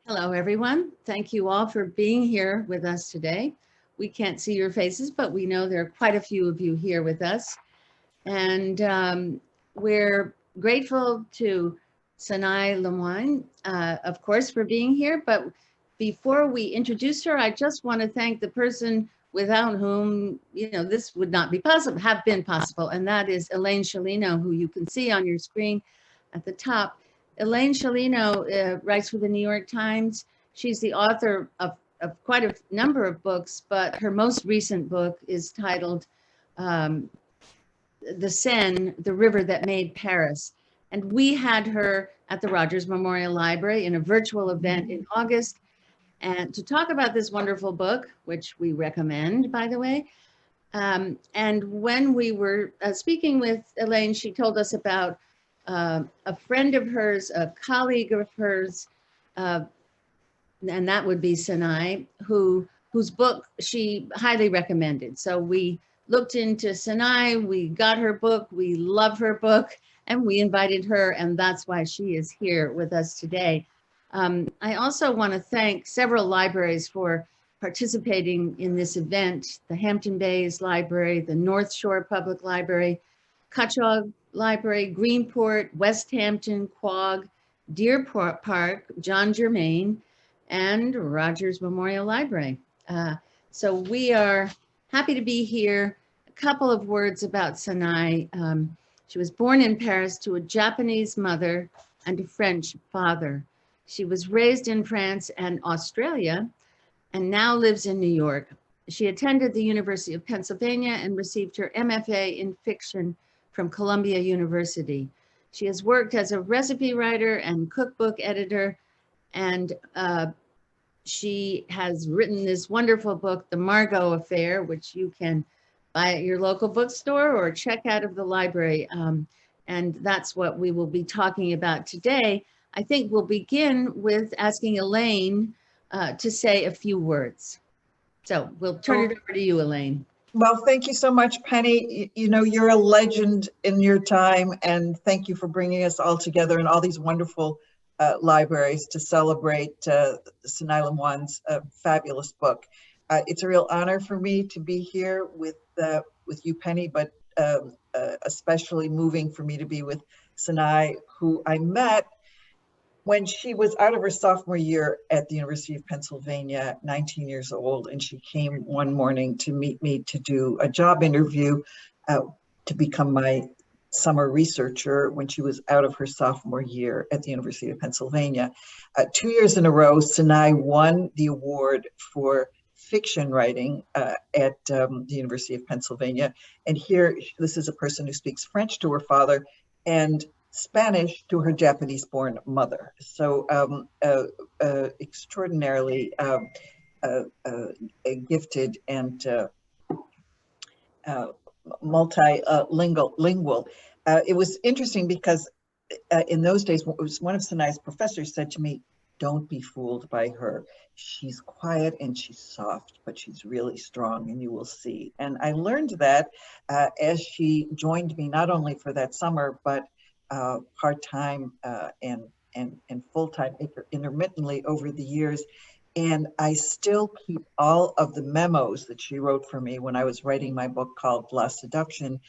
Hello, everyone. Thank you all for being here with us today. We can't see your faces, but we know there are quite a few of you here with us. And we're grateful to Sanae Lemoine, of course, for being here. But before we introduce her, I just want to thank the person without whom, this would not be possible, have been possible. And that is Elaine Sciolino, who you can see on your screen at the top. Elaine Sciolino writes for the New York Times. She's the author of quite a number of books, but her most recent book is titled the Seine, the river that made Paris. And we had her at the Rogers Memorial Library in a virtual event in August. And to talk about this wonderful book, which we recommend, by the way. And when we were speaking with Elaine, she told us about a friend of hers, a colleague of hers, and that would be Sanae, whose book she highly recommended. So we looked into Sanae, we got her book, we love her book, and we invited her, and that's why she is here with us today. I also want to thank several libraries for participating in this event: the Hampton Bays Library, the North Shore Public Library, Cutchogue Library, Greenport, West Hampton, Quogue, Deer Park, John Germain, and Rogers Memorial Library. So we are happy to be here. A couple of words about Sanae. She was born in Paris to a Japanese mother and a French father. She was raised in France and Australia and now lives in New York. She attended the University of Pennsylvania and received her MFA in fiction from Columbia University. She has worked as a recipe writer and cookbook editor, and she has written this wonderful book, The Margot Affair, which you can buy at your local bookstore or check out of the library. And that's what we will be talking about today. I think we'll begin with asking Elaine to say a few words. So we'll turn it over to you, Elaine. Well, thank you so much, Penny. You know, you're a legend in your time, and thank you for bringing us all together in all these wonderful libraries to celebrate Sanae Lemoine's fabulous book. It's a real honor for me to be here with you, Penny, but especially moving for me to be with Sanae, who I met when she was out of her sophomore year at the University of Pennsylvania, 19 years old, and she came one morning to meet me to do a job interview to become my summer researcher when she was out of her sophomore year at the University of Pennsylvania. 2 years in a row, Sanae won the award for fiction writing at the University of Pennsylvania. And here, this is a person who speaks French to her father and Spanish to her Japanese-born mother. So extraordinarily gifted and multilingual. It was interesting because in those days, one of Sanae's professors said to me, "Don't be fooled by her. She's quiet and she's soft, but she's really strong, and you will see." And I learned that as she joined me, not only for that summer, but part-time and full-time intermittently over the years. And I still keep all of the memos that she wrote for me when I was writing my book called La Seduction,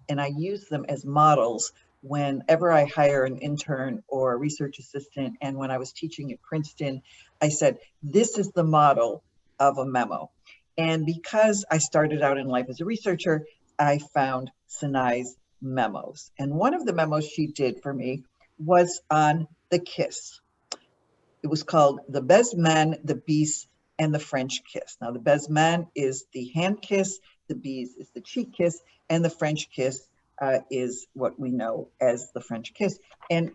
and I use them as models whenever I hire an intern or a research assistant. And when I was teaching at Princeton, I said, this is the model of a memo. And because I started out in life as a researcher, I found Sanae's memos. And one of the memos she did for me was on the kiss. It was called The Baise-main, the Bis, and the French Kiss. Now, the Baise-main is the hand kiss, the Bis is the cheek kiss, and the French kiss is what we know as the French kiss. And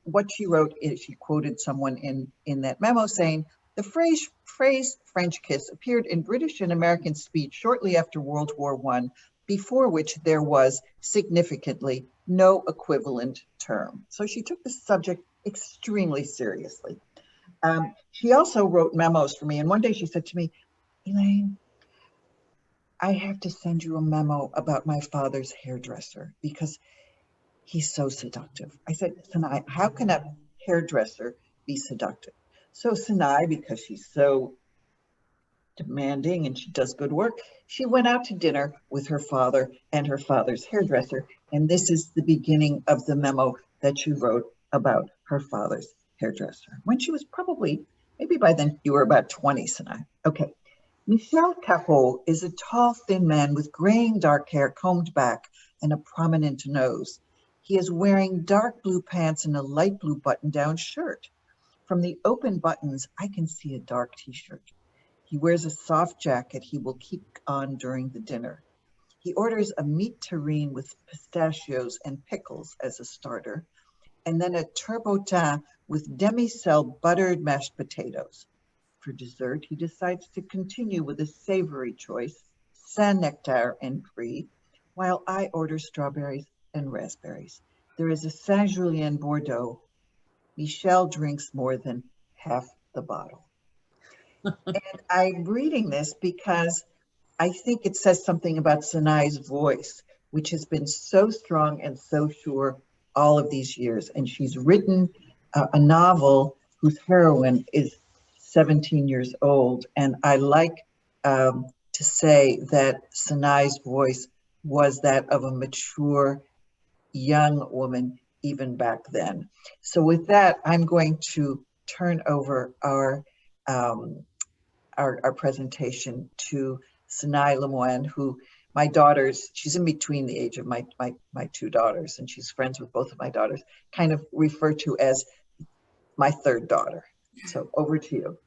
what she wrote is she quoted someone in that memo saying, "The phrase French kiss appeared in British and American speech shortly after World War I, before which there was significantly no equivalent term." So she took the subject extremely seriously. She also wrote memos for me. And one day she said to me, "Elaine, I have to send you a memo about my father's hairdresser because he's so seductive." I said, "Sanae, how can a hairdresser be seductive?" So Sanae, because she's so demanding and she does good work, she went out to dinner with her father and her father's hairdresser. And this is the beginning of the memo that she wrote about her father's hairdresser when she was probably, maybe by then you were about 20, Sanae. Okay. Michel Capot is a tall, thin man with graying dark hair combed back and a prominent nose. He is wearing dark blue pants and a light blue button-down shirt. From the open buttons, I can see a dark t-shirt. He wears a soft jacket he will keep on during the dinner. He orders a meat terrine with pistachios and pickles as a starter, and then a turbotin with demi-sel buttered mashed potatoes. For dessert, he decides to continue with a savory choice, Saint-Nectaire and Brie, while I order strawberries and raspberries. There is a Saint-Julien Bordeaux. Michel drinks more than half the bottle. And I'm reading this because I think it says something about Sanae's voice, which has been so strong and so sure all of these years. And she's written a novel whose heroine is 17 years old. And I like to say that Sanae's voice was that of a mature young woman even back then. So with that, I'm going to turn over our presentation to Sanae Lemoine, who my daughters, she's in between the age of my two daughters, and she's friends with both of my daughters, kind of refer to as my third daughter. So over to you.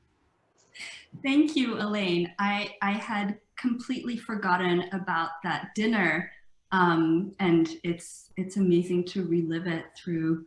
Thank you, Elaine. I had completely forgotten about that dinner, and it's amazing to relive it through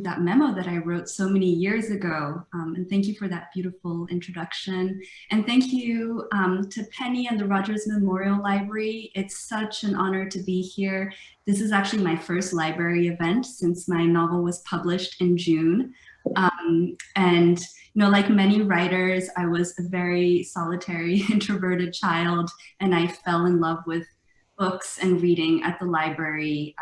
that memo that I wrote so many years ago. And thank you for that beautiful introduction. And thank you to Penny and the Rogers Memorial Library. It's such an honor to be here. This is actually my first library event since my novel was published in June. And you know, like many writers, I was a very solitary, introverted child, and I fell in love with books and reading at the library.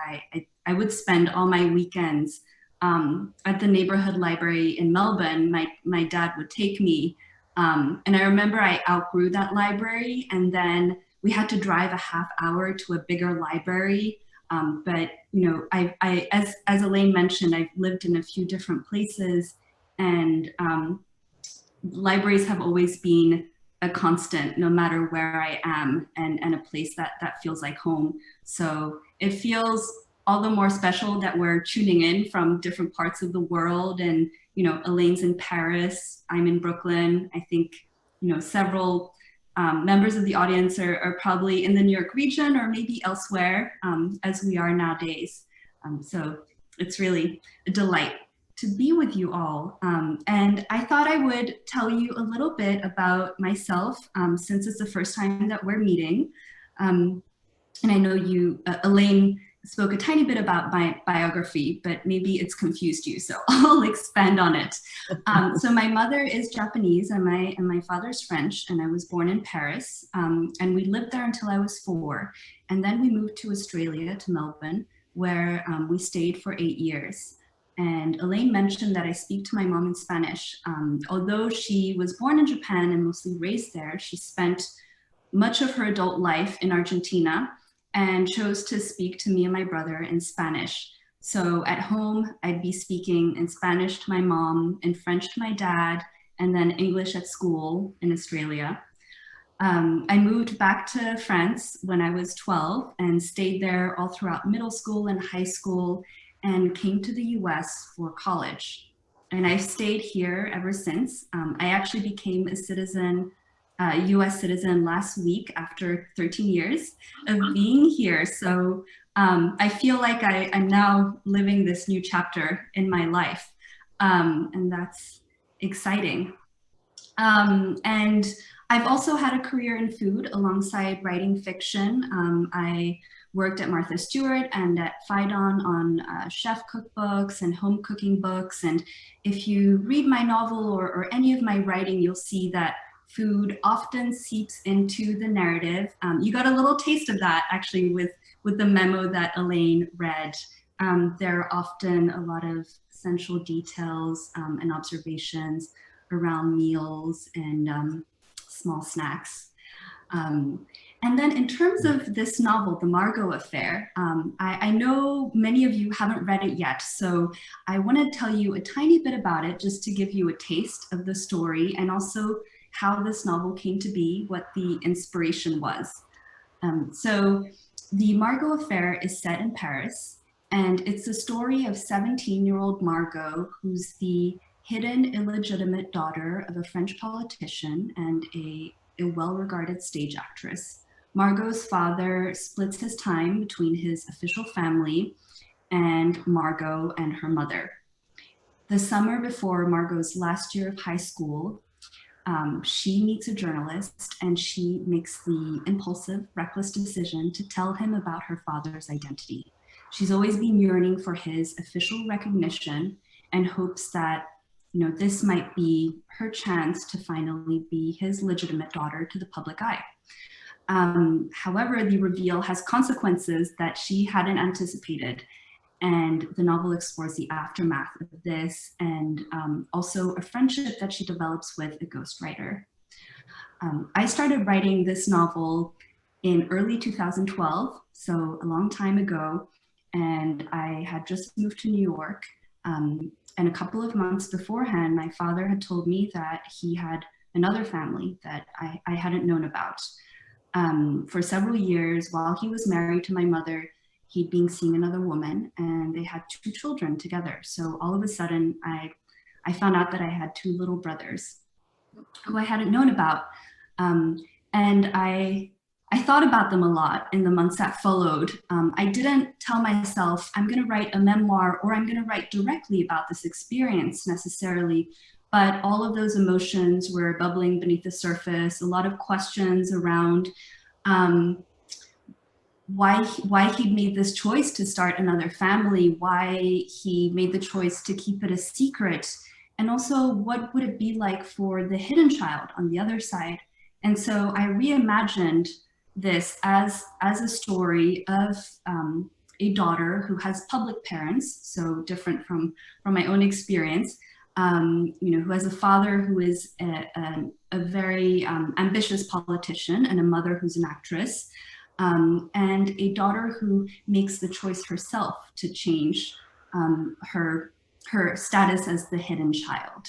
I would spend all my weekends at the neighborhood library in Melbourne. My dad would take me. And I remember I outgrew that library, and then we had to drive a half hour to a bigger library. But you know, as Elaine mentioned, I've lived in a few different places, and libraries have always been a constant, no matter where I am, and a place that feels like home. So it feels all the more special that we're tuning in from different parts of the world. And you know, Elaine's in Paris, I'm in Brooklyn. I think, you know, several members of the audience are probably in the New York region or maybe elsewhere, as we are nowadays. So it's really a delight to be with you all. And I thought I would tell you a little bit about myself, since it's the first time that we're meeting. And I know you, Elaine, spoke a tiny bit about my biography, but maybe it's confused you, so I'll expand on it. So my mother is Japanese and my father's French, and I was born in Paris, and we lived there until I was 4. And then we moved to Australia, to Melbourne, where we stayed for 8 years. And Elaine mentioned that I speak to my mom in Spanish. Although she was born in Japan and mostly raised there, she spent much of her adult life in Argentina and chose to speak to me and my brother in Spanish. So at home, I'd be speaking in Spanish to my mom, in French to my dad, and then English at school in Australia. I moved back to France when I was 12 and stayed there all throughout middle school and high school, and came to the US for college. And I've stayed here ever since. I actually became a citizen, US citizen last week after 13 years of being here. So I feel like I'm now living this new chapter in my life. And that's exciting. And I've also had a career in food alongside writing fiction. I worked at Martha Stewart and at Phaidon on chef cookbooks and home cooking books. And if you read my novel or any of my writing, you'll see that food often seeps into the narrative. You got a little taste of that actually with the memo that Elaine read. There are often a lot of essential details and observations around meals and small snacks. And then in terms of this novel, The Margot Affair, I know many of you haven't read it yet, so I want to tell you a tiny bit about it just to give you a taste of the story and also how this novel came to be, what the inspiration was. So The Margot Affair is set in Paris, and it's the story of 17-year-old Margot, who's the hidden illegitimate daughter of a French politician and a well-regarded stage actress. Margot's father splits his time between his official family and Margot and her mother. The summer before Margot's last year of high school, she meets a journalist and she makes the impulsive, reckless decision to tell him about her father's identity. She's always been yearning for his official recognition and hopes that, you know, this might be her chance to finally be his legitimate daughter to the public eye. However, the reveal has consequences that she hadn't anticipated, and the novel explores the aftermath of this and also a friendship that she develops with a ghostwriter. I started writing this novel in early 2012, so a long time ago, and I had just moved to New York. And a couple of months beforehand, my father had told me that he had another family that I hadn't known about. For several years, while he was married to my mother, he'd been seeing another woman and they had 2 children together. So all of a sudden, I found out that I had 2 little brothers who I hadn't known about. And I thought about them a lot in the months that followed. I didn't tell myself, I'm gonna write a memoir or I'm gonna write directly about this experience necessarily, but all of those emotions were bubbling beneath the surface, a lot of questions around why he made this choice to start another family, why he made the choice to keep it a secret, and also what would it be like for the hidden child on the other side. And so I reimagined this as a story of a daughter who has public parents, so different from my own experience, you know, who has a father who is a very ambitious politician and a mother who's an actress, and a daughter who makes the choice herself to change her status as the hidden child.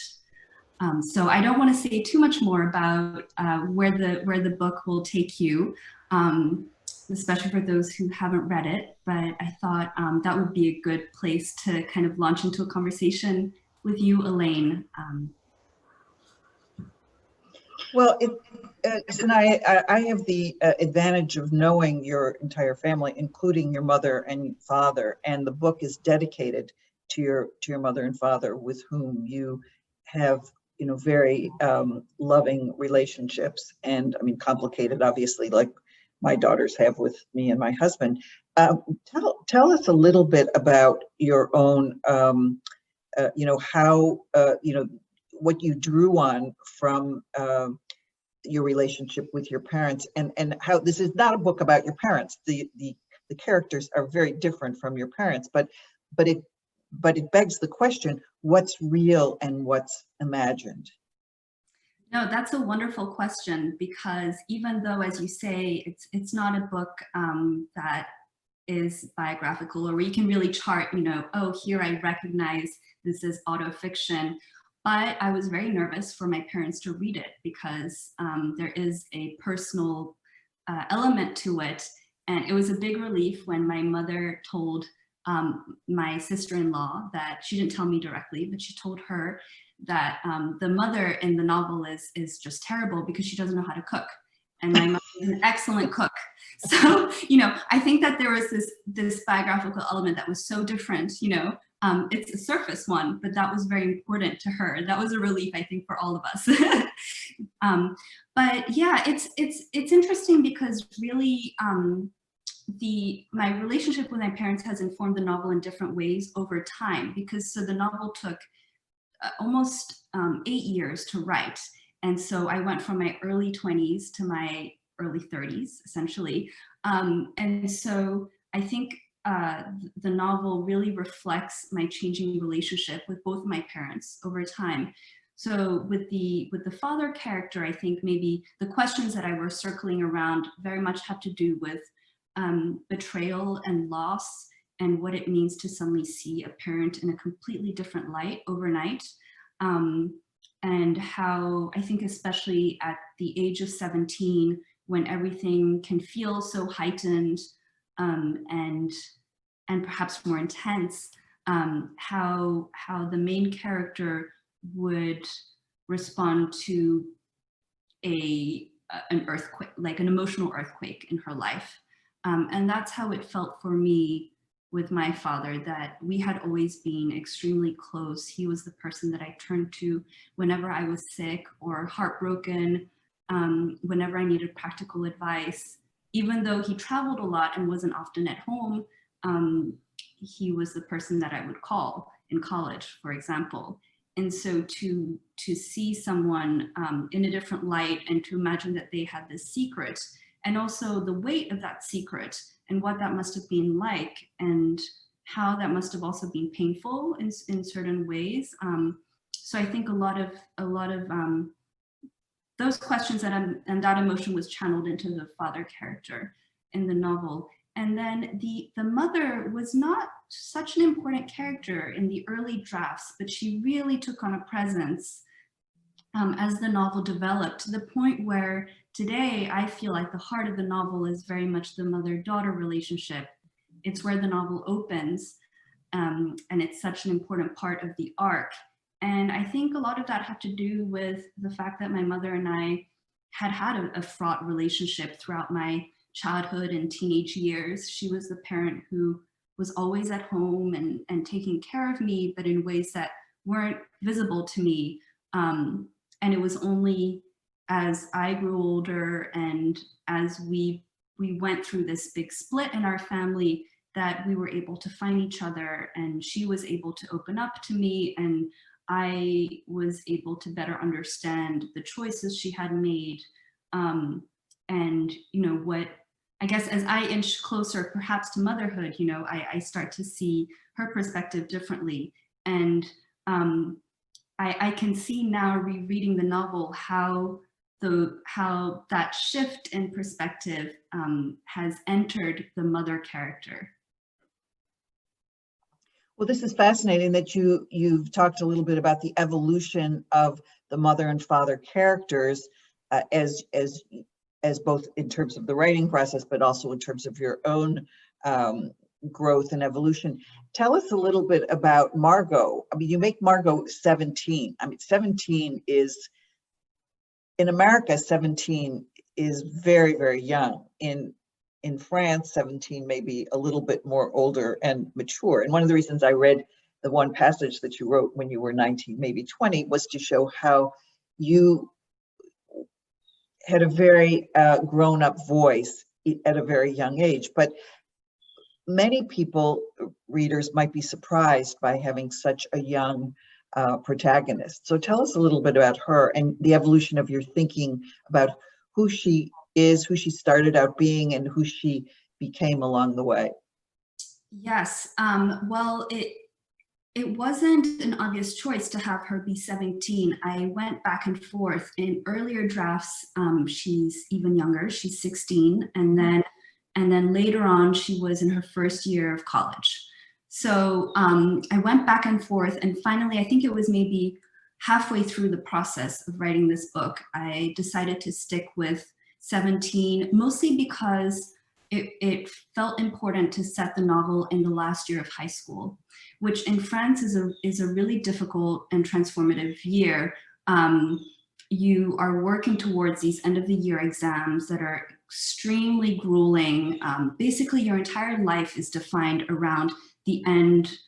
So I don't want to say too much more about where the book will take you, especially for those who haven't read it, but I thought that would be a good place to kind of launch into a conversation with you, Elaine. Well, Sanae, I have the advantage of knowing your entire family, including your mother and father, and the book is dedicated to your mother and father, with whom you have, you know, very loving relationships, and I mean complicated, obviously, like my daughters have with me and my husband. Tell us a little bit about your own, you know, how you know, what you drew on from your relationship with your parents, and how this is not a book about your parents. The characters are very different from your parents, but it begs the question, what's real and what's imagined? No, that's a wonderful question, because even though, as you say, it's not a book that is biographical, or where you can really chart, you know, oh, here I recognize this is autofiction. But I was very nervous for my parents to read it, because there is a personal element to it. And it was a big relief when my mother told my sister-in-law that, she didn't tell me directly, but she told her that the mother in the novel is just terrible because she doesn't know how to cook. And my mother is an excellent cook. So, you know, I think that there was this biographical element that was so different, you know. It's a surface one, but that was very important to her. That was a relief, I think, for all of us. But yeah, it's interesting, because really my relationship with my parents has informed the novel in different ways over time, because so the novel took almost 8 years to write. And so I went from my early 20s to my early 30s, essentially. And so I think the novel really reflects my changing relationship with both my parents over time. So with the father character, I think maybe the questions that I were circling around very much have to do with betrayal and loss, and what it means to suddenly see a parent in a completely different light overnight. And how I think, especially at the age of 17, when everything can feel so heightened and perhaps more intense, how the main character would respond to an earthquake, like an emotional earthquake in her life. And that's how it felt for me with my father, that we had always been extremely close. He was the person that I turned to whenever I was sick or heartbroken, whenever I needed practical advice. Even though he traveled a lot and wasn't often at home, he was the person that I would call in college, for example. And so to see someone in a different light, and to imagine that they had this secret, and also the weight of that secret and what that must have been like, and how that must have also been painful in certain ways. So I think a lot of those questions and that emotion was channeled into the father character in the novel. And then the mother was not such an important character in the early drafts, but she really took on a presence as the novel developed, to the point where today I feel like the heart of the novel is very much the mother-daughter relationship. It's where the novel opens, and it's such an important part of the arc. And I think a lot of that had to do with the fact that my mother and I had a fraught relationship throughout my childhood and teenage years. She was the parent who was always at home and taking care of me, but in ways that weren't visible to me. And it was only as I grew older and as we went through this big split in our family that we were able to find each other, and she was able to open up to me, and I was able to better understand the choices she had made. And, you know, what, I guess as I inch closer perhaps to motherhood, you know, I start to see her perspective differently. And I can see now, rereading the novel, how that shift in perspective has entered the mother character. Well, this is fascinating that you've talked a little bit about the evolution of the mother and father characters as both in terms of the writing process, but also in terms of your own growth and evolution. Tell us a little bit about Margot. I mean, you make Margot 17. I mean, 17 is, in America, 17 is very, very young. In France, 17 may be a little bit more older and mature. And one of the reasons I read the one passage that you wrote when you were 19, maybe 20, was to show how you had a very grown-up voice at a very young age. But many people, readers, might be surprised by having such a young protagonist. So tell us a little bit about her and the evolution of your thinking about who she is, who she started out being, and who she became along the way. Yes, well, it wasn't an obvious choice to have her be 17. I went back and forth. In earlier drafts, she's even younger, she's 16, and then later on, she was in her first year of college. So I went back and forth, and finally, I think it was maybe halfway through the process of writing this book, I decided to stick with 17, mostly because it felt important to set the novel in the last year of high school, which in France is a really difficult and transformative year. You are working towards these end of the year exams that are extremely grueling. Basically, your entire life is defined around the end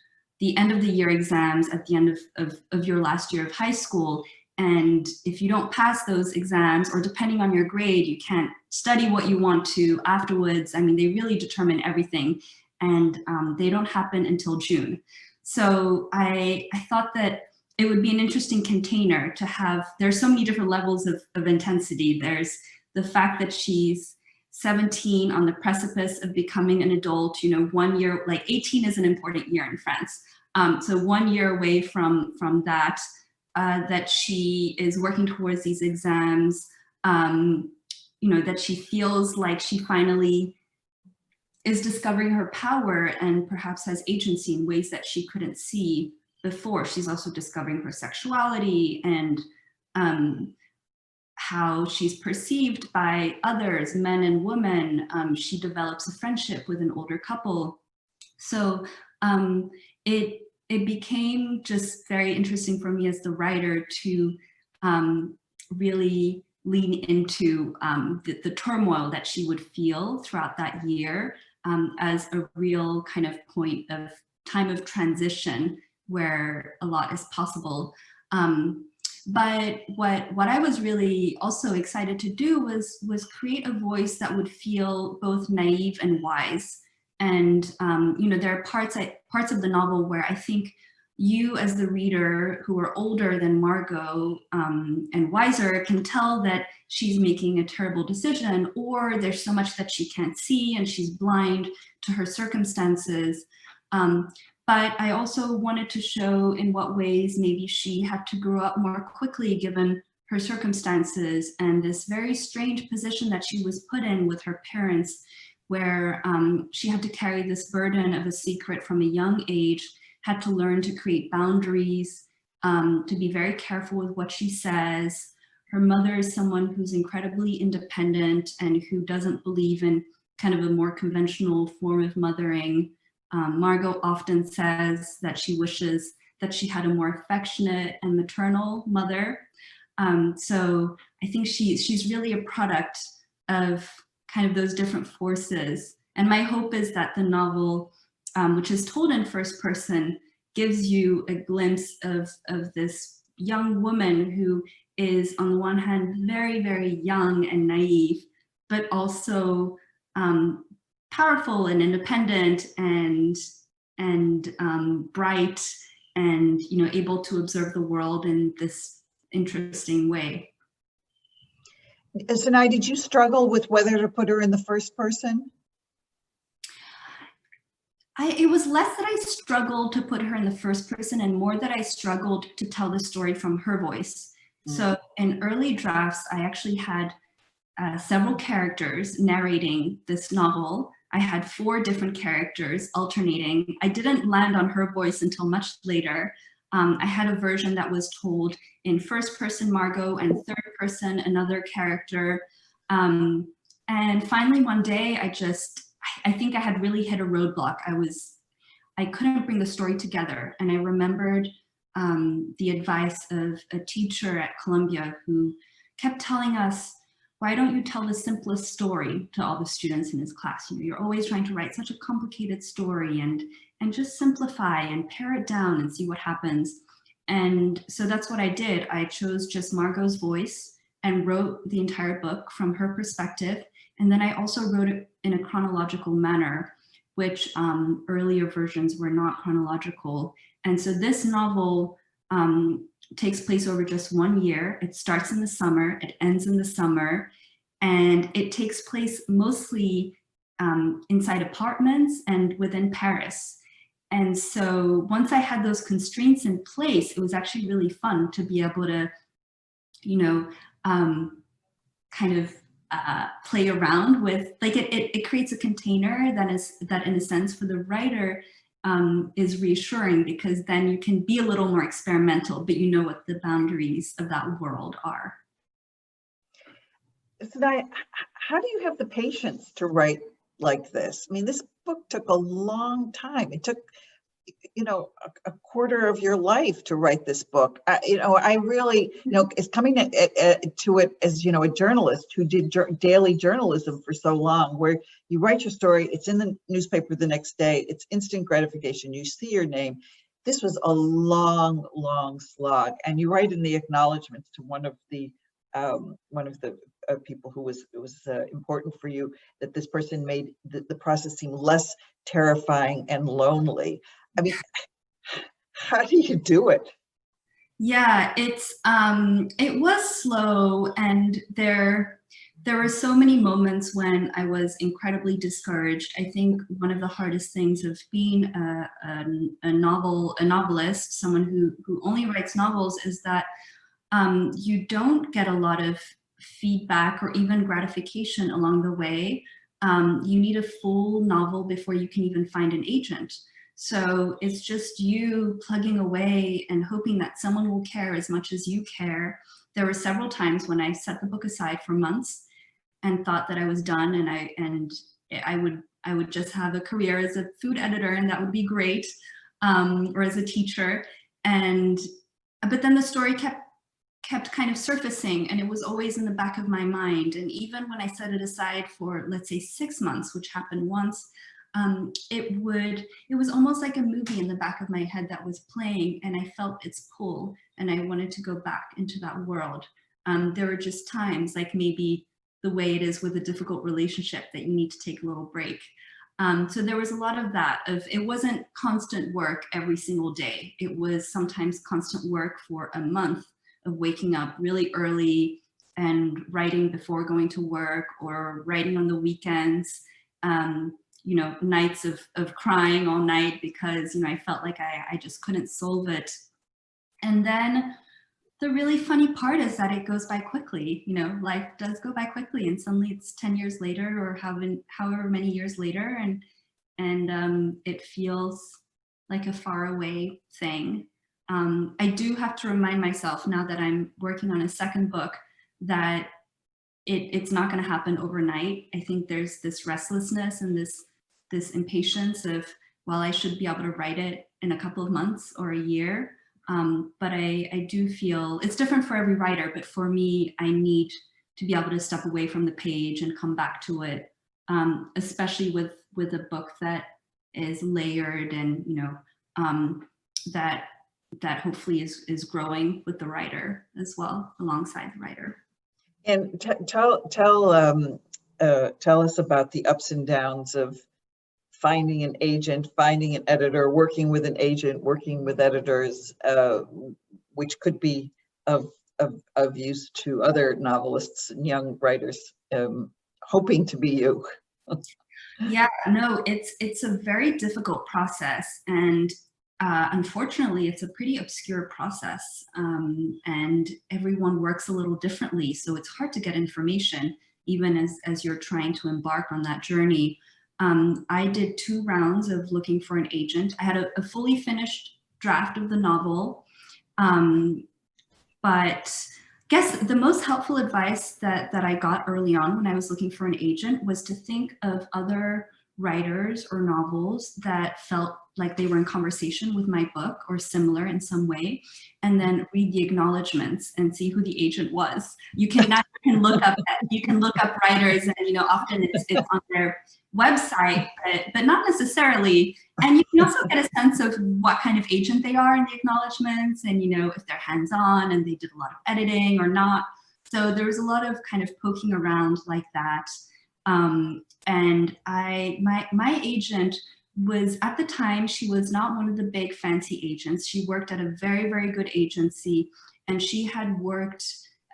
of the year exams at the end of your last year of high school. And if you don't pass those exams, or depending on your grade, you can't study what you want to afterwards. I mean, they really determine everything, and they don't happen until June. So I thought that it would be an interesting container to have. There's so many different levels of intensity. There's the fact that she's 17 on the precipice of becoming an adult, you know, 1 year, like 18 is an important year in France. So 1 year away from that. that she is working towards these exams, that she feels like she finally is discovering her power and perhaps has agency in ways that she couldn't see before. She's also discovering her sexuality and how she's perceived by others, men and women. She develops a friendship with an older couple. So it became just very interesting for me as the writer to really lean into the turmoil that she would feel throughout that year as a real kind of point of time of transition where a lot is possible. But what I was really also excited to do was create a voice that would feel both naive and wise. And there are parts of the novel where I think you as the reader who are older than Margot and wiser can tell that she's making a terrible decision, or there's so much that she can't see and she's blind to her circumstances. But I also wanted to show in what ways maybe she had to grow up more quickly given her circumstances and this very strange position that she was put in with her parents, where she had to carry this burden of a secret from a young age, had to learn to create boundaries, to be very careful with what she says. Her mother is someone who's incredibly independent and who doesn't believe in kind of a more conventional form of mothering. Margot often says that she wishes that she had a more affectionate and maternal mother. So I think she's really a product of kind of those different forces. And my hope is that the novel, which is told in first person, gives you a glimpse of this young woman who is on the one hand very, very young and naive, but also powerful and independent and bright and able to observe the world in this interesting way. Sanae, did you struggle with whether to put her in the first person? It was less that I struggled to put her in the first person and more that I struggled to tell the story from her voice. So in early drafts, I actually had several characters narrating this novel. I had 4 different characters alternating. I didn't land on her voice until much later. I had a version that was told in first person Margot and third person another character. And finally one day I think I had really hit a roadblock. I couldn't bring the story together. And I remembered the advice of a teacher at Columbia who kept telling us, why don't you tell the simplest story to all the students in his class? You're always trying to write such a complicated story and just simplify and pare it down and see what happens. And so that's what I did. I chose just Margot's voice and wrote the entire book from her perspective. And then I also wrote it in a chronological manner, which earlier versions were not chronological. And so this novel takes place over just 1 year. It starts in the summer, it ends in the summer, and it takes place mostly inside apartments and within Paris. And so once I had those constraints in place, it was actually really fun to be able to, kind of play around with, like it creates a container that in a sense for the writer is reassuring, because then you can be a little more experimental, but you know what the boundaries of that world are. Sanae, how do you have the patience to write like this? I mean, this book took a long time. It took, a quarter of your life to write this book. I really, it's coming to it as, a journalist who did daily journalism for so long, where you write your story, it's in the newspaper the next day, it's instant gratification, you see your name. This was a long, long slog. And you write in the acknowledgments to one of the people who was important for you, that this person made the process seem less terrifying and lonely. I mean, how do you do it? Yeah, it was slow, and there there were so many moments when I was incredibly discouraged. I think one of the hardest things of being a novelist, someone who only writes novels, is that you don't get a lot of feedback or even gratification along the way. You need a full novel before you can even find an agent. So it's just you plugging away and hoping that someone will care as much as you care. There were several times when I set the book aside for months and thought that I was done, and I would just have a career as a food editor, and that would be great, or as a teacher. But then the story kept kind of surfacing, and it was always in the back of my mind. And even when I set it aside for, let's say, 6 months, which happened once, it was almost like a movie in the back of my head that was playing, and I felt its pull, and I wanted to go back into that world. There were just times, like maybe the way it is with a difficult relationship, that you need to take a little break. So there was a lot of that. It wasn't constant work every single day. It was sometimes constant work for a month of waking up really early and writing before going to work, or writing on the weekends. Nights of crying all night because I felt like I just couldn't solve it. And then the really funny part is that it goes by quickly. Life does go by quickly, and suddenly it's 10 years later, or however many years later, and it feels like a faraway thing. I do have to remind myself, now that I'm working on a second book, that it's not going to happen overnight. I think there's this restlessness and this impatience of, well, I should be able to write it in a couple of months or a year. But I do feel it's different for every writer, but for me, I need to be able to step away from the page and come back to it, especially with a book that is layered and, that hopefully is growing with the writer as well, alongside the writer. And tell us about the ups and downs of finding an agent, finding an editor, working with an agent, working with editors, which could be of use to other novelists and young writers hoping to be you. Yeah, no, it's a very difficult process, and unfortunately, it's a pretty obscure process, and everyone works a little differently, so it's hard to get information, even as you're trying to embark on that journey. I did 2 rounds of looking for an agent. I had a fully finished draft of the novel, but I guess the most helpful advice that I got early on when I was looking for an agent was to think of other writers or novels that felt like they were in conversation with my book or similar in some way, and then read the acknowledgements and see who the agent was. You can look up writers, and often it's on their website, but not necessarily. And you can also get a sense of what kind of agent they are in the acknowledgements, and if they're hands-on and they did a lot of editing or not. So there was a lot of kind of poking around like that. And my agent was, at the time, she was not one of the big fancy agents. She worked at a very, very good agency, and she had worked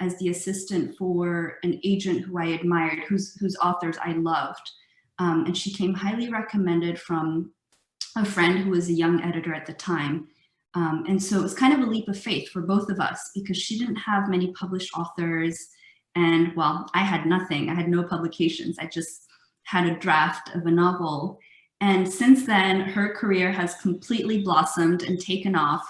as the assistant for an agent who I admired, whose authors I loved. And she came highly recommended from a friend who was a young editor at the time. And so it was kind of a leap of faith for both of us, because she didn't have many published authors. And well, I had nothing. I had no publications. I just had a draft of a novel. And since then, her career has completely blossomed and taken off.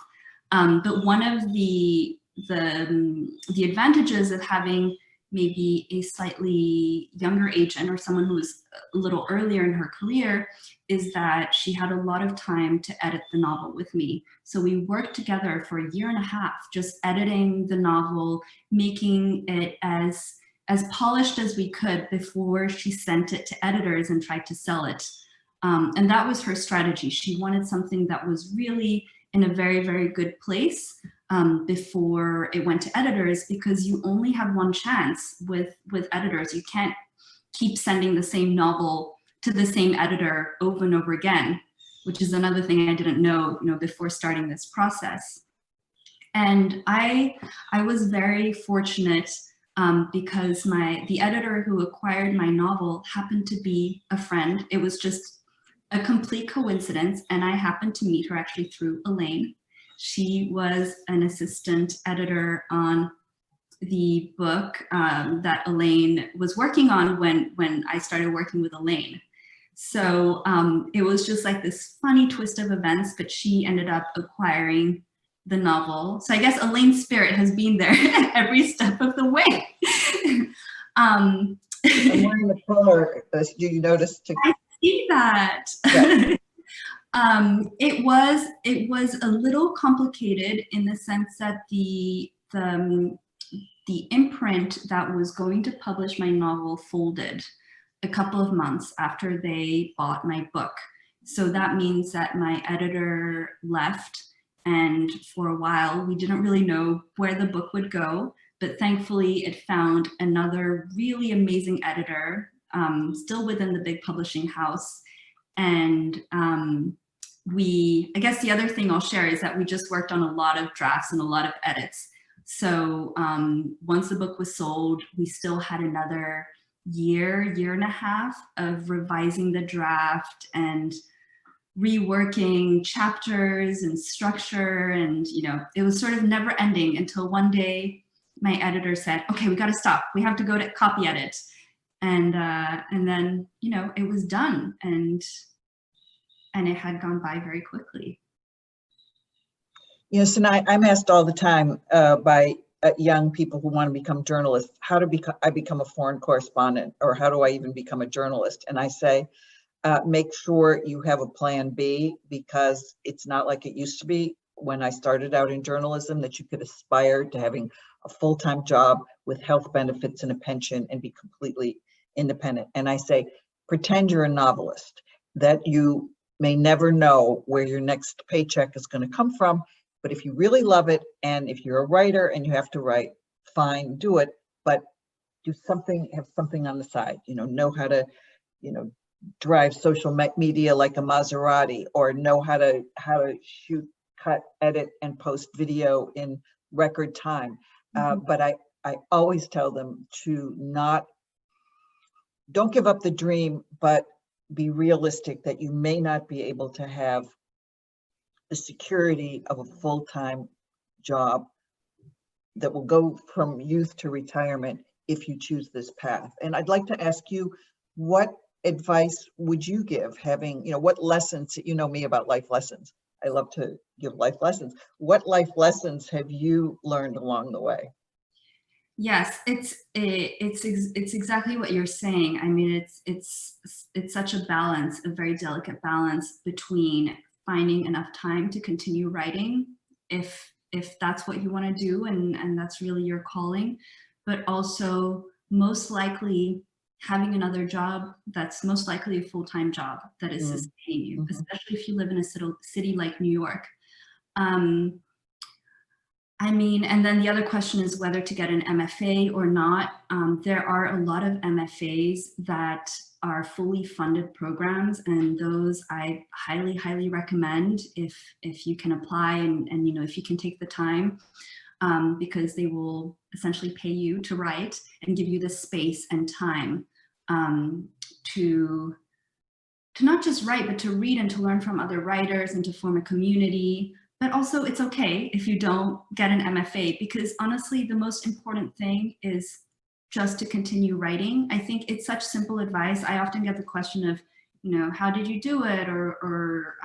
But one of the advantages of having maybe a slightly younger agent, or someone who was a little earlier in her career, is that she had a lot of time to edit the novel with me. So we worked together for 1.5 years, just editing the novel, making it as polished as we could before she sent it to editors and tried to sell it. And that was her strategy. She wanted something that was really in a very, very good place before it went to editors, because you only have one chance with editors. You can't keep sending the same novel to the same editor over and over again, which is another thing I didn't know, before starting this process. And I was very fortunate because the editor who acquired my novel happened to be a friend. It was just a complete coincidence, and I happened to meet her actually through Elaine. She was an assistant editor on the book that Elaine was working on when I started working with Elaine. So it was just like this funny twist of events, but she ended up acquiring the novel. So I guess Elaine's spirit has been there every step of the way. I'm wearing the color. Do you notice? I see that. Yeah. It was a little complicated in the sense that the imprint that was going to publish my novel folded a couple of months after they bought my book. So that means that my editor left, and for a while we didn't really know where the book would go, but thankfully it found another really amazing editor, still within the big publishing house. And I guess the other thing I'll share is that we just worked on a lot of drafts and a lot of edits. So once the book was sold, we still had another year and a half of revising the draft and reworking chapters and structure. And, it was sort of never ending until one day my editor said, okay, we got to stop. We have to go to copy edit. And then, it was done. And it had gone by very quickly. Sanae, I'm asked all the time by young people who want to become journalists, how do I become a foreign correspondent, or how do I even become a journalist? And I say, make sure you have a plan B, because it's not like it used to be when I started out in journalism, that you could aspire to having a full-time job with health benefits and a pension and be completely independent. And I say, pretend you're a novelist, that you may never know where your next paycheck is going to come from. But if you really love it, and if you're a writer and you have to write, fine, do it. But do something, have something on the side, know how to, drive social media like a Maserati, or know how to shoot, cut, edit, and post video in record time. But I always tell them to don't give up the dream, but be realistic that you may not be able to have the security of a full-time job that will go from youth to retirement if you choose this path. And I'd like to ask you, what advice would you give, having, what lessons, me about life lessons. I love to give life lessons. What life lessons have you learned along the way? Yes, it's exactly what you're saying. I mean, it's such a balance, a very delicate balance between finding enough time to continue writing, if that's what you want to do, and that's really your calling, but also most likely having another job that's most likely a full-time job that is sustaining you, especially if you live in a city like New York. I mean, and then the other question is whether to get an MFA or not. There are a lot of MFAs that are fully funded programs, and those I highly, highly recommend if you can apply and if you can take the time, because they will essentially pay you to write and give you the space and time to not just write, but to read and to learn from other writers and to form a community. But also, it's okay if you don't get an MFA, because honestly, the most important thing is just to continue writing. I think it's such simple advice. I often get the question of, how did you do it? Or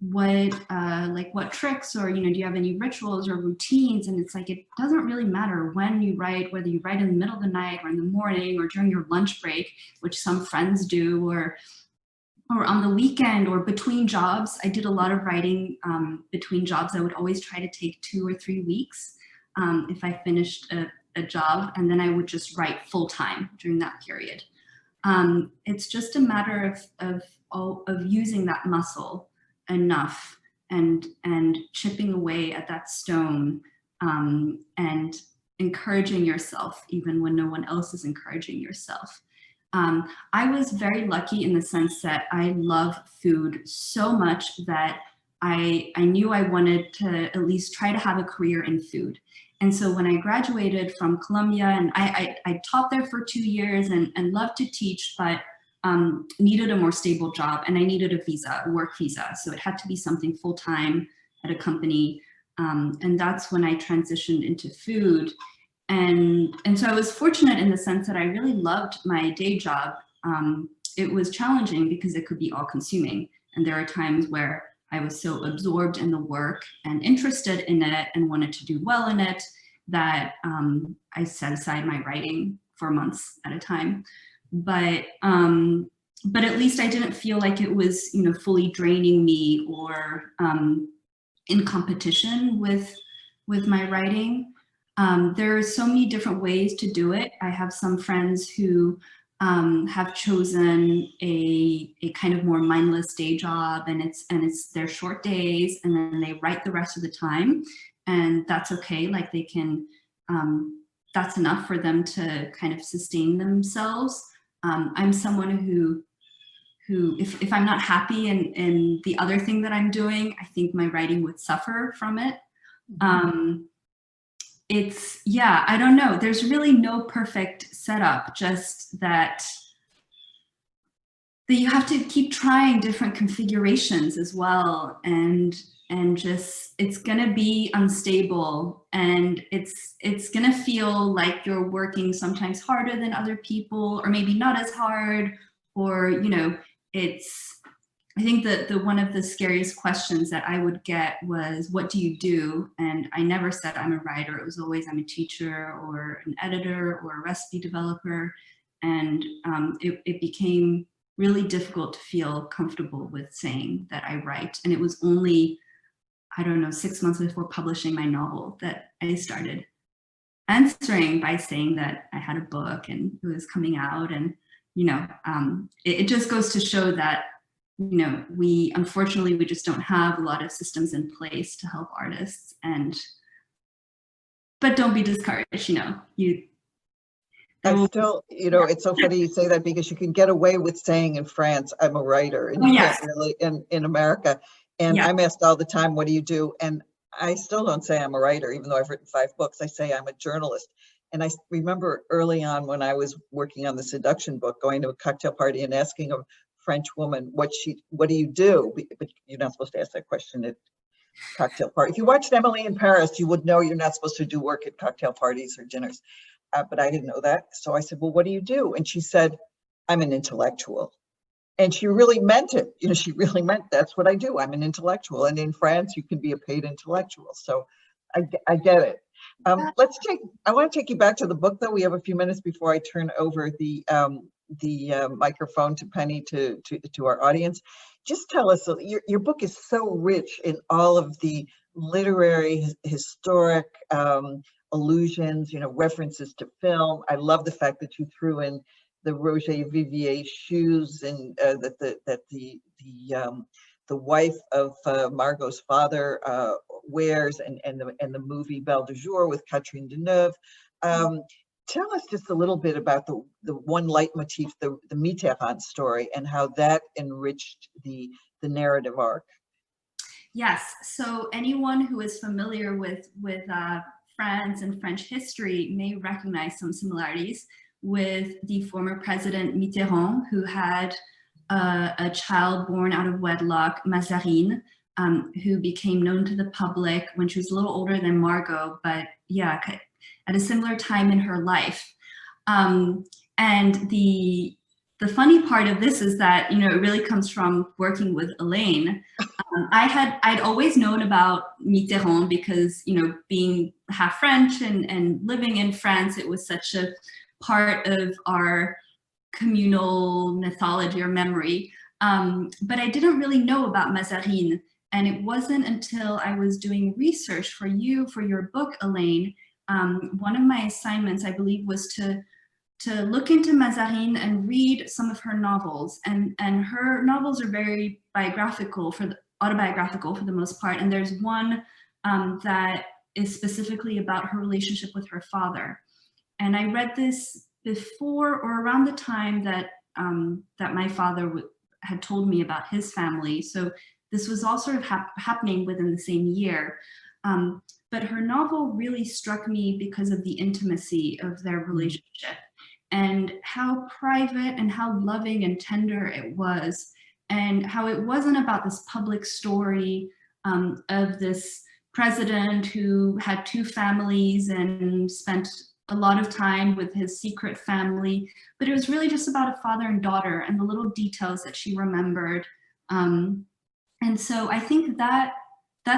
what tricks, or, do you have any rituals or routines? And it's like, it doesn't really matter when you write, whether you write in the middle of the night or in the morning or during your lunch break, which some friends do, or on the weekend or between jobs. I did a lot of writing between jobs. I would always try to take 2 or 3 weeks if I finished a job, and then I would just write full time during that period. It's just a matter of using that muscle enough and chipping away at that stone, and encouraging yourself even when no one else is encouraging yourself. I was very lucky in the sense that I love food so much that I knew I wanted to at least try to have a career in food. And so when I graduated from Columbia, and I taught there for 2 years and loved to teach, but needed a more stable job, and I needed a visa, a work visa. So it had to be something full-time at a company. And that's when I transitioned into food. And so I was fortunate in the sense that I really loved my day job. It was challenging because it could be all consuming. And there are times where I was so absorbed in the work and interested in it and wanted to do well in it that I set aside my writing for months at a time. But at least I didn't feel like it was, fully draining me or in competition with my writing. There are so many different ways to do it. I have some friends who have chosen a kind of more mindless day job, and it's their short days, and then they write the rest of the time, and that's okay. Like they can, that's enough for them to kind of sustain themselves. I'm someone who if I'm not happy in the other thing that I'm doing, I think my writing would suffer from it. I don't know. There's really no perfect setup, just that you have to keep trying different configurations as well. And just, it's gonna be unstable, and it's gonna feel like you're working sometimes harder than other people, or maybe not as hard, or, I think that one of the scariest questions that I would get was, what do you do? And I never said I'm a writer. It was always I'm a teacher or an editor or a recipe developer. And it became really difficult to feel comfortable with saying that I write. And it was only, 6 months before publishing my novel that I started answering by saying that I had a book and it was coming out. And, it just goes to show that, unfortunately, we just don't have a lot of systems in place to help artists. But don't be discouraged, I still, it's so funny you say that, because you can get away with saying in France, I'm a writer, and you can't really in America. And I'm asked all the time, what do you do? And I still don't say I'm a writer, even though I've written 5 books. I say I'm a journalist. And I remember early on when I was working on the seduction book, going to a cocktail party and asking a French woman what do you do? But you're not supposed to ask that question at cocktail party. If you watched Emily in Paris, you would know you're not supposed to do work at cocktail parties or dinners. But I didn't know that. So I said, well, what do you do? And she said, I'm an intellectual. And she really meant it. She really meant, that's what I do. I'm an intellectual. And in France, you can be a paid intellectual. So I get it. I want to take you back to the book, though. We have a few minutes before I turn over the microphone to Penny to our audience. Just tell us, your book is so rich in all of the literary, historic allusions, references to film. I love the fact that you threw in the Roger Vivier shoes, and that the wife of Margot's father wears, and the movie Belle de Jour with Catherine Deneuve. Tell us just a little bit about the one leitmotif, the Mitterrand story, and how that enriched the narrative arc. Yes. So anyone who is familiar with France and French history may recognize some similarities with the former president Mitterrand, who had a child born out of wedlock, Mazarine, who became known to the public when she was a little older than Margot, but at a similar time in her life. And the funny part of this is that, it really comes from working with Elaine. I'd always known about Mitterrand because, being half French and living in France, it was such a part of our communal mythology or memory. But I didn't really know about Mazarine. And it wasn't until I was doing research for your book, Elaine. One of my assignments, I believe, was to look into Mazarine and read some of her novels. And her novels are very autobiographical for the most part. And there's one that is specifically about her relationship with her father. And I read this before or around the time that my father had told me about his family. So this was all sort of happening within the same year. But her novel really struck me because of the intimacy of their relationship and how private and how loving and tender it was, and how it wasn't about this public story of this president who had two families and spent a lot of time with his secret family, but it was really just about a father and daughter and the little details that she remembered. And so I think that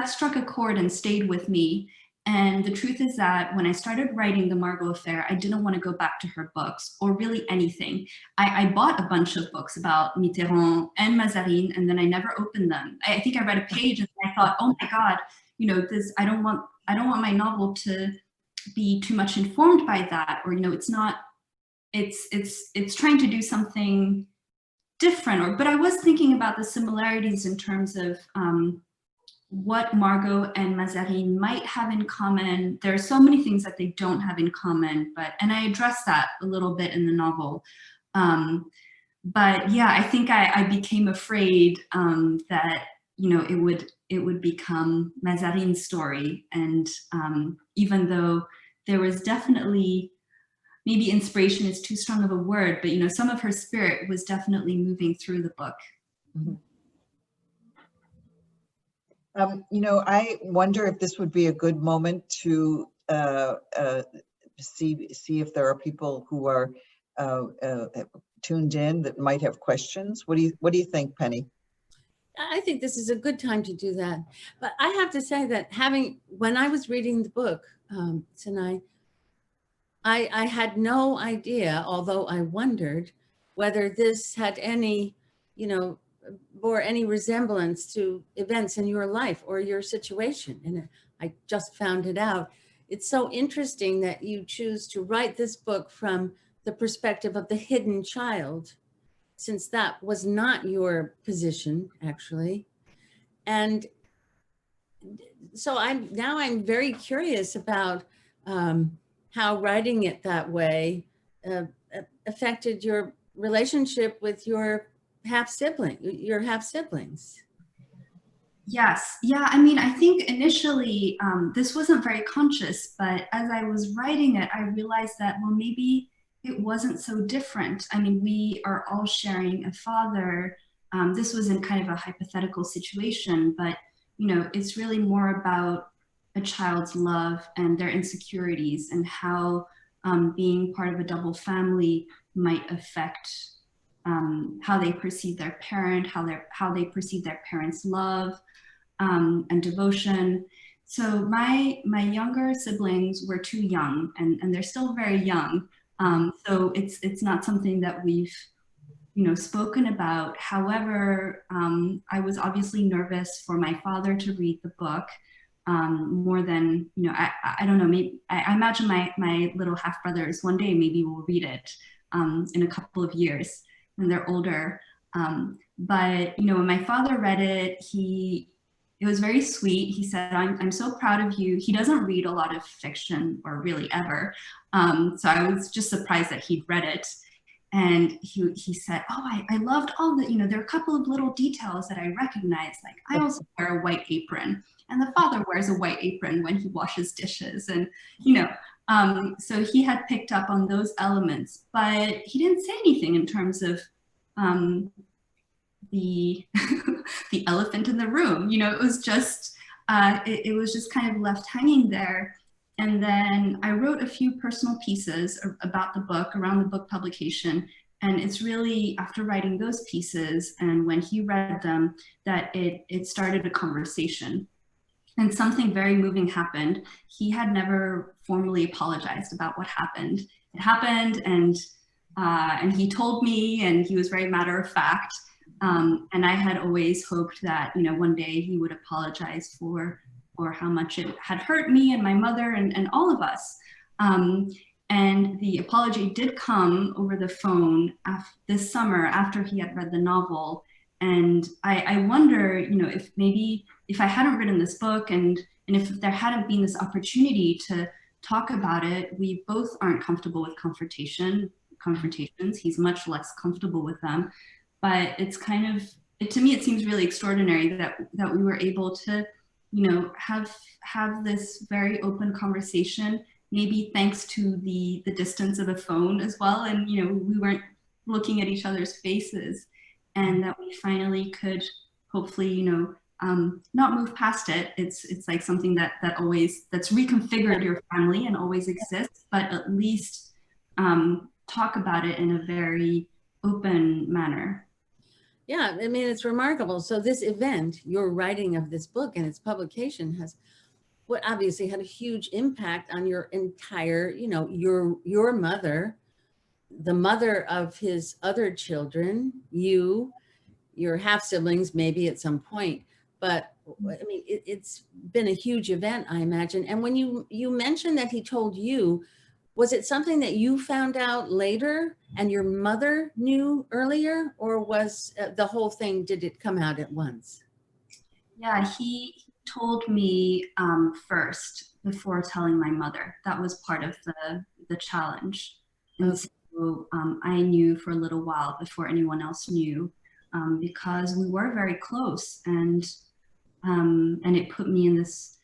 struck a chord and stayed with me. And the truth is that when I started writing The Margot Affair, I didn't want to go back to her books or really anything. I bought a bunch of books about Mitterrand and Mazarine, and then I never opened them. I think I read a page and I thought, oh my God, you know, this, I don't want my novel to be too much informed by that, or, you know, it's trying to do something different. But I was thinking about the similarities in terms of what Margot and Mazarine might have in common. There are so many things that they don't have in common, and I address that a little bit in the novel. But yeah, I think I became afraid that, you know, it would become Mazarine's story. And even though there was definitely, maybe inspiration is too strong of a word, but, you know, some of her spirit was definitely moving through the book. Mm-hmm. You know, I wonder if this would be a good moment to see if there are people who are tuned in that might have questions. What do you think, Penny? I think this is a good time to do that. But I have to say that when I was reading the book, Sanae, I had no idea, although I wondered whether this had any, you know, bore any resemblance to events in your life or your situation. And I just found it out. It's so interesting that you choose to write this book from the perspective of the hidden child, since that was not your position, actually. And so I'm very curious about how writing it that way affected your relationship with your half-siblings. Yes. Yeah. I mean, I think initially this wasn't very conscious, but as I was writing it, I realized that, well, maybe it wasn't so different. I mean, we are all sharing a father. This was in kind of a hypothetical situation, but, you know, it's really more about a child's love and their insecurities and how being part of a double family might affect how they perceive their parent, how they perceive their parents' love and devotion. So my younger siblings were too young, and they're still very young. So it's not something that we've, you know, spoken about. However, I was obviously nervous for my father to read the book more than, you know, I don't know, maybe I imagine my little half brothers one day maybe will read it in a couple of years when they're older. But, you know, when my father read it, it was very sweet. He said, I'm so proud of you. He doesn't read a lot of fiction, or really ever. So I was just surprised that he'd read it. And he said, oh, I loved all the, you know, there are a couple of little details that I recognize. Like, I also wear a white apron, and the father wears a white apron when he washes dishes. And, you know, so he had picked up on those elements, but he didn't say anything in terms of the elephant in the room. You know, it was just it was just kind of left hanging there. And then I wrote a few personal pieces about the book around the book publication. And it's really after writing those pieces and when he read them that it started a conversation. And something very moving happened. He had never formally apologized about what happened. It happened, and he told me, and he was very matter of fact. And I had always hoped that, you know, one day he would apologize for how much it had hurt me and my mother and all of us. And the apology did come over the phone this summer after he had read the novel. And I wonder, you know, if I hadn't written this book and if there hadn't been this opportunity to talk about it, we both aren't comfortable with confrontations. He's much less comfortable with them. But it's kind of to me, it seems really extraordinary that we were able to, you know, have this very open conversation, maybe thanks to the distance of the phone as well. And, you know, we weren't looking at each other's faces, and that we finally could hopefully, you know, not move past it. It's like something that's reconfigured your family and always exists, but at least talk about it in a very open manner. Yeah, I mean, it's remarkable. So this event, your writing of this book and its publication, has what obviously had a huge impact on your entire, you know, your mother, the mother of his other children, you, your half siblings, maybe at some point. But I mean, it's been a huge event, I imagine. And when you mentioned that he told you, was it something that you found out later and your mother knew earlier, or was the whole thing, did it come out at once? Yeah, he told me first before telling my mother. That was part of the challenge. And Okay. so I knew for a little while before anyone else knew, because we were very close, and it put me in this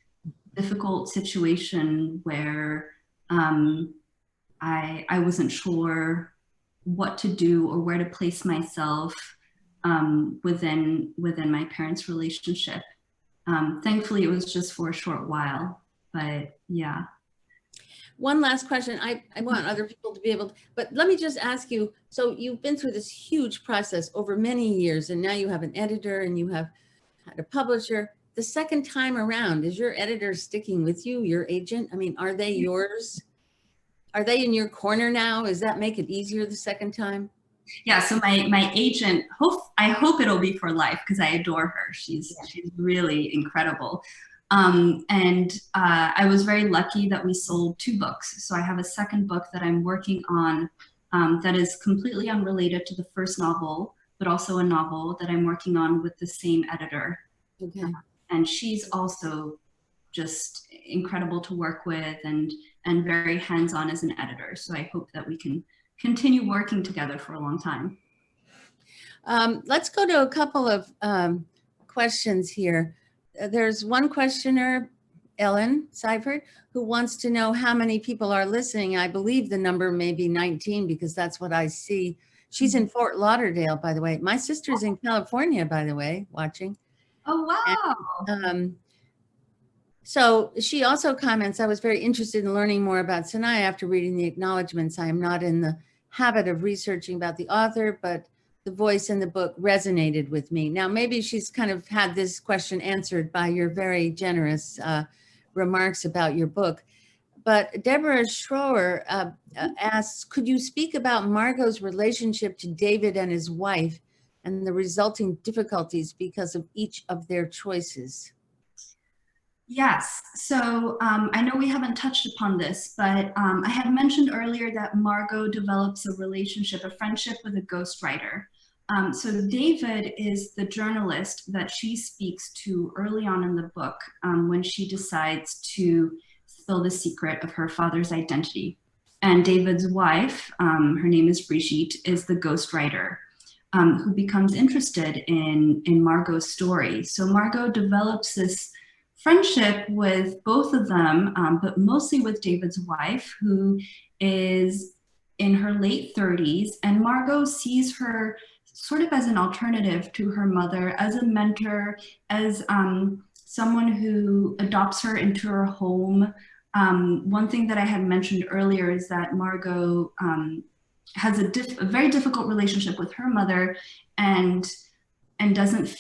difficult situation where I wasn't sure what to do or where to place myself within my parents' relationship. Thankfully, it was just for a short while, but yeah. One last question. I want other people to be able to, but let me just ask you, so you've been through this huge process over many years, and now you have an editor and you have had a publisher. The second time around, is your editor sticking with you, your agent? I mean, are they yours? Are they in your corner now? Does that make it easier the second time? Yeah, so my agent, I hope it'll be for life, because I adore her. She's really incredible. And I was very lucky that we sold 2 books. So I have a second book that I'm working on that is completely unrelated to the first novel, but also a novel that I'm working on with the same editor. Okay. And she's also just incredible to work with, and very hands-on as an editor. So I hope that we can continue working together for a long time. Let's go to a couple of questions here. There's one questioner, Ellen Seifert, who wants to know how many people are listening. I believe the number may be 19, because that's what I see. She's in Fort Lauderdale, by the way. My sister's in California, by the way, watching. Oh, wow. And, so she also comments, I was very interested in learning more about Sanae after reading the acknowledgements. I am not in the habit of researching about the author, but the voice in the book resonated with me. Now, maybe she's kind of had this question answered by your very generous remarks about your book. But Deborah Schroer asks, could you speak about Margot's relationship to David and his wife and the resulting difficulties because of each of their choices? Yes, so I know we haven't touched upon this, but I had mentioned earlier that Margot develops a relationship, a friendship with a ghostwriter. So David is the journalist that she speaks to early on in the book when she decides to spill the secret of her father's identity. And David's wife, her name is Brigitte, is the ghostwriter who becomes interested in Margot's story. So Margot develops this friendship with both of them, but mostly with David's wife, who is in her late 30s, and Margot sees her sort of as an alternative to her mother, as a mentor, as someone who adopts her into her home. One thing that I had mentioned earlier is that Margot has a very difficult relationship with her mother, and doesn't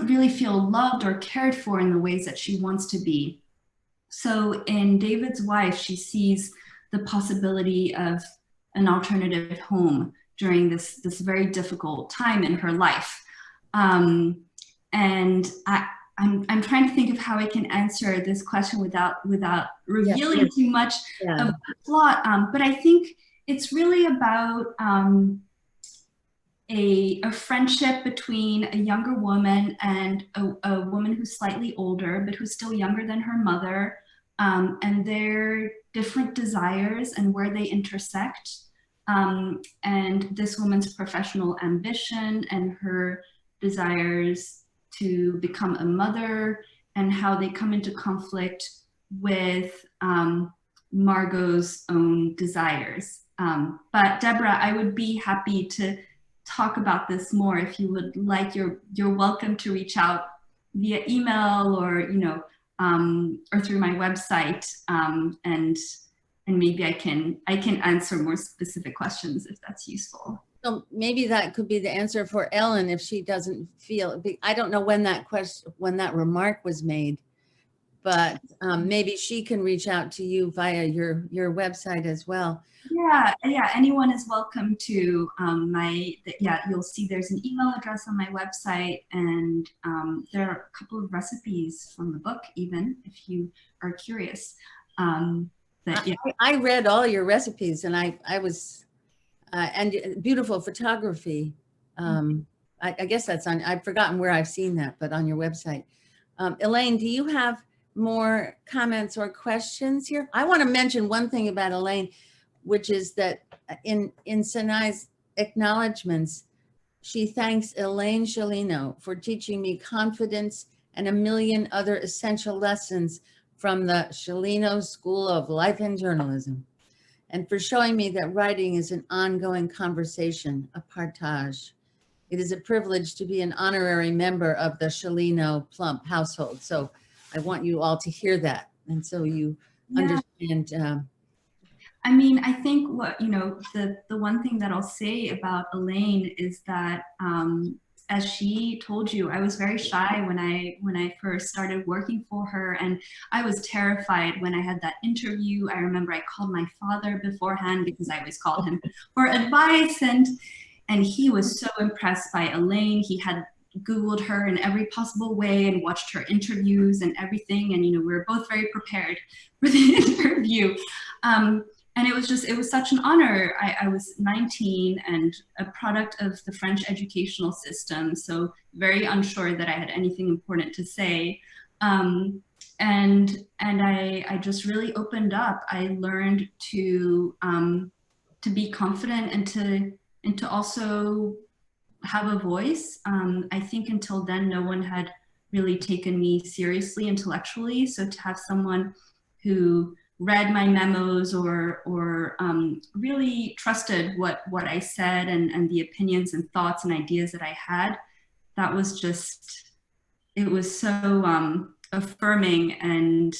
really feel loved or cared for in the ways that she wants to be. So in David's wife, she sees the possibility of an alternative home during this very difficult time in her life. And I'm trying to think of how I can answer this question without revealing too much of the plot. But I think it's really about a friendship between a younger woman and a woman who's slightly older, but who's still younger than her mother, and their different desires and where they intersect. and this woman's professional ambition and her desires to become a mother, and how they come into conflict with Margot's own desires. But Deborah, I would be happy to talk about this more if you would like. You're welcome to reach out via email, or or through my website, and maybe I can answer more specific questions if that's useful. So maybe that could be the answer for Ellen if she doesn't feel. I don't know when that remark was made, but maybe she can reach out to you via your website as well. Yeah. Anyone is welcome to you'll see there's an email address on my website, and there are a couple of recipes from the book, even if you are curious. I read all your recipes, and I was and beautiful photography. I guess that's on. I've forgotten where I've seen that, but on your website. Elaine, do you have more comments or questions here? I want to mention one thing about Elaine, which is that in Sanae's acknowledgments, she thanks Elaine Sciolino for teaching me confidence and a million other essential lessons from the Sciolino School of Life and Journalism, and for showing me that writing is an ongoing conversation, a partage. It is a privilege to be an honorary member of the Sciolino Plump household. So I want you all to hear that, and so you understand. I mean, I think what, the one thing that I'll say about Elaine is that, as she told you, I was very shy when I first started working for her, and I was terrified when I had that interview. I remember I called my father beforehand because I always called him for advice, and he was so impressed by Elaine. He had Googled her in every possible way and watched her interviews and everything, and we were both very prepared for the interview. And it was such an honor. I was 19 and a product of the French educational system, so very unsure that I had anything important to say. And I just really opened up. I learned to be confident and to also have a voice. I think until then, no one had really taken me seriously intellectually. So to have someone who read my memos or really trusted what I said and the opinions and thoughts and ideas that I had, that was just, it was so affirming. And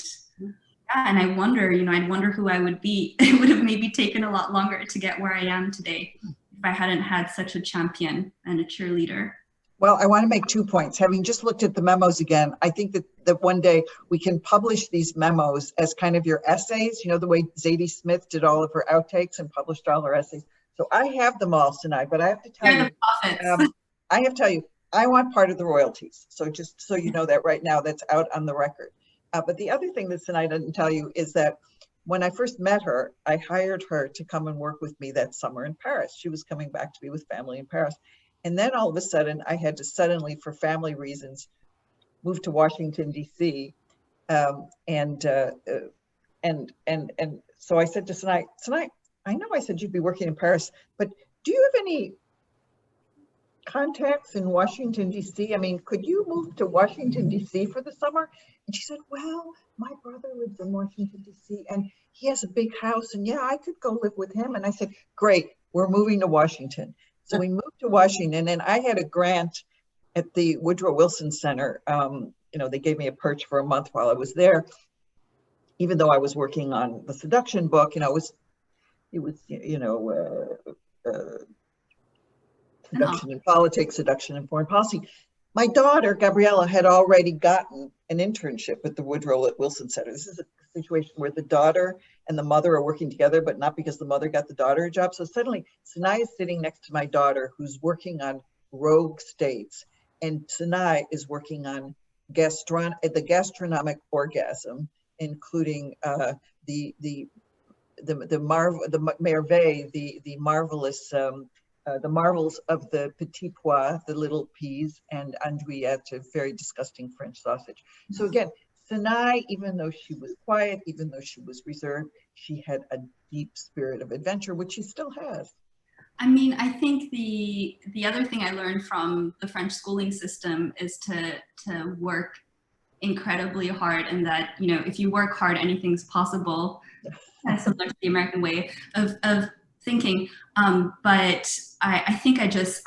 I wonder, I'd wonder who I would be. It would have maybe taken a lot longer to get where I am today if I hadn't had such a champion and a cheerleader. Well, I want to make 2 points. Having just looked at the memos again, I think that one day we can publish these memos as kind of your essays, the way Zadie Smith did all of her outtakes and published all her essays. So I have them all, Sanae, but I have to tell you, I want part of the royalties. So just so you know that right now, that's out on the record. But the other thing that Sanae didn't tell you is that when I first met her, I hired her to come and work with me that summer in Paris. She was coming back to be with family in Paris. And then all of a sudden, I had to suddenly, for family reasons, move to Washington, D.C. And so I said to Sanae, I know I said you'd be working in Paris, but do you have any contacts in Washington, D.C.? I mean, could you move to Washington, D.C. for the summer? And she said, well, my brother lives in Washington, D.C. and he has a big house, and yeah, I could go live with him. And I said, great, we're moving to Washington. So we moved to Washington, and I had a grant at the Woodrow Wilson Center. They gave me a perch for a month while I was there, even though I was working on the seduction book. Seduction in politics, seduction in foreign policy. My daughter, Gabriella, had already gotten an internship at the Woodrow Wilson Center. This is a situation where the daughter and the mother are working together, but not because the mother got the daughter a job. So suddenly, Sanae is sitting next to my daughter, who's working on rogue states, and Sanae is working on the gastronomic orgasm, including the marvelous the marvels of the petit pois, the little peas, and andouillette, a very disgusting French sausage. So again, Sanae, even though she was quiet, even though she was reserved, she had a deep spirit of adventure, which she still has. I mean, I think the other thing I learned from the French schooling system is to work incredibly hard, and that, you know, if you work hard, anything's possible. Kind of similar to the American way of thinking. But I think I just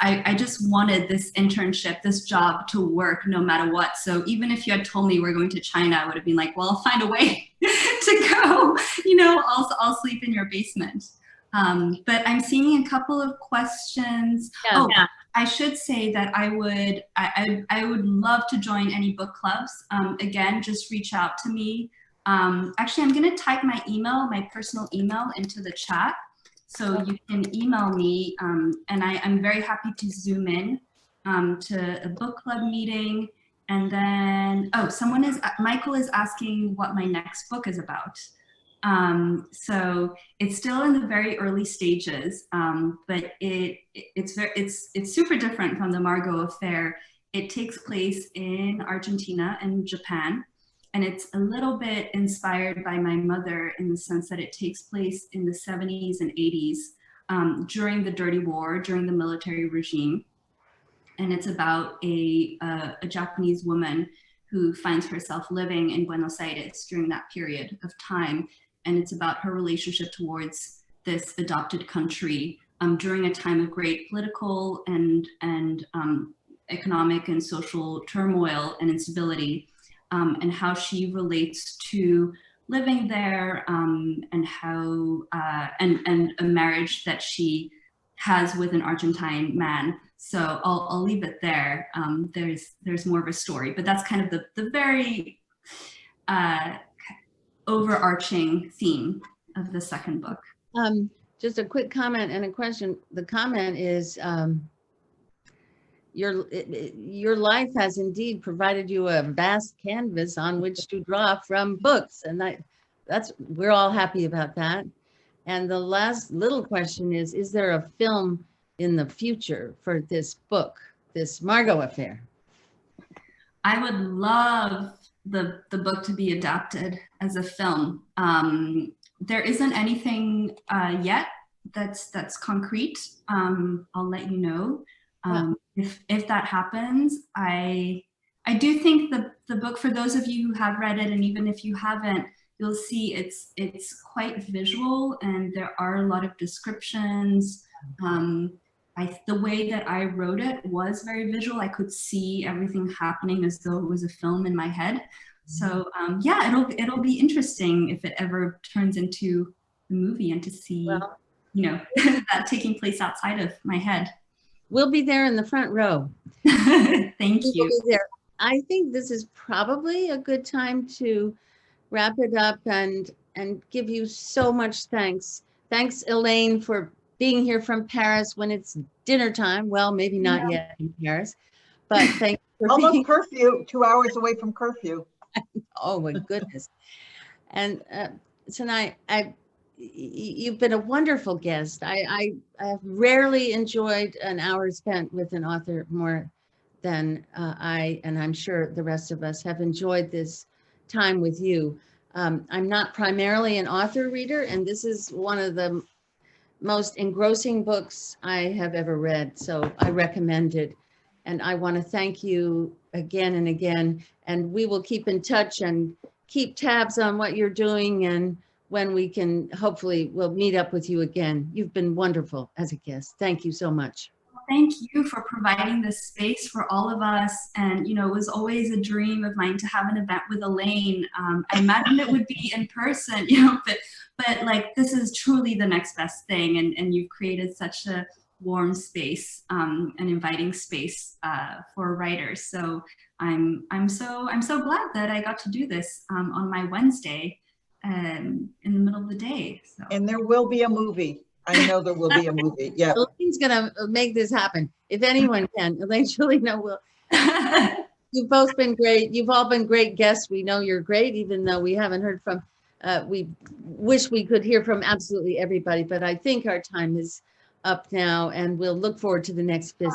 wanted this internship, this job to work no matter what. So even if you had told me we're going to China, I would have been like, well, I'll find a way to go. You know, I'll sleep in your basement. But I'm seeing a couple of questions. Yeah. Oh, I should say that I would love to join any book clubs. Again, just reach out to me. Actually, I'm going to type my email, my personal email, into the chat, so you can email me, and I'm very happy to Zoom in to a book club meeting. And then, oh, Michael is asking what my next book is about. So it's still in the very early stages, but it's super different from the Margot affair. It takes place in Argentina and Japan, and it's a little bit inspired by my mother in the sense that it takes place in the 70s and 80s, during the Dirty War, during the military regime. And it's about a Japanese woman who finds herself living in Buenos Aires during that period of time. And it's about her relationship towards this adopted country during a time of great political and economic and social turmoil and instability, and how she relates to living there, and how and a marriage that she has with an Argentine man. So I'll leave it there. There's more of a story, but that's kind of the very overarching theme of the second book. Just a quick comment and a question. The comment is, your life has indeed provided you a vast canvas on which to draw from books, and we're all happy about that. And the last little question is there a film in the future for this book, this Margot affair? I would love the book to be adapted as a film. There isn't anything yet that's concrete. I'll let you know. If that happens. I do think the book, for those of you who have read it, and even if you haven't, you'll see it's quite visual, and there are a lot of descriptions. The way that I wrote it was very visual. I could see everything happening as though it was a film in my head. So yeah, it'll be interesting if it ever turns into a movie, and to see, you know, that taking place outside of my head. We'll be there in the front row. Thank you. We'll be there. I think this is probably a good time to wrap it up and give you so much thanks. Thanks, Elaine, for being here from Paris when it's dinner time. Well, maybe not yet in Paris, but thank you for almost curfew, 2 hours away from curfew. Oh my goodness. And Sanae, you've been a wonderful guest. I have rarely enjoyed an hour spent with an author more than and I'm sure the rest of us have enjoyed this time with you. I'm not primarily an author reader, and this is one of the most engrossing books I have ever read, so I recommend it. And I want to thank you again and again, and we will keep in touch and keep tabs on what you're doing, and when we can, hopefully we'll meet up with you again. You've been wonderful as a guest. Thank you so much. Thank you for providing this space for all of us. And, you know, it was always a dream of mine to have an event with Elaine. I imagined it would be in person, you know, but like, this is truly the next best thing. And you've created such a warm space, an inviting space for writers. So I'm so glad that I got to do this on my Wednesday in the middle of the day. So. And there will be a movie. I know there will be a movie. Yeah. Elaine's gonna make this happen. If anyone can, Elaine Sciolino will. You've both been great. You've all been great guests. We know you're great, even though we haven't heard from, we wish we could hear from absolutely everybody, but I think our time is up now, and we'll look forward to the next visit.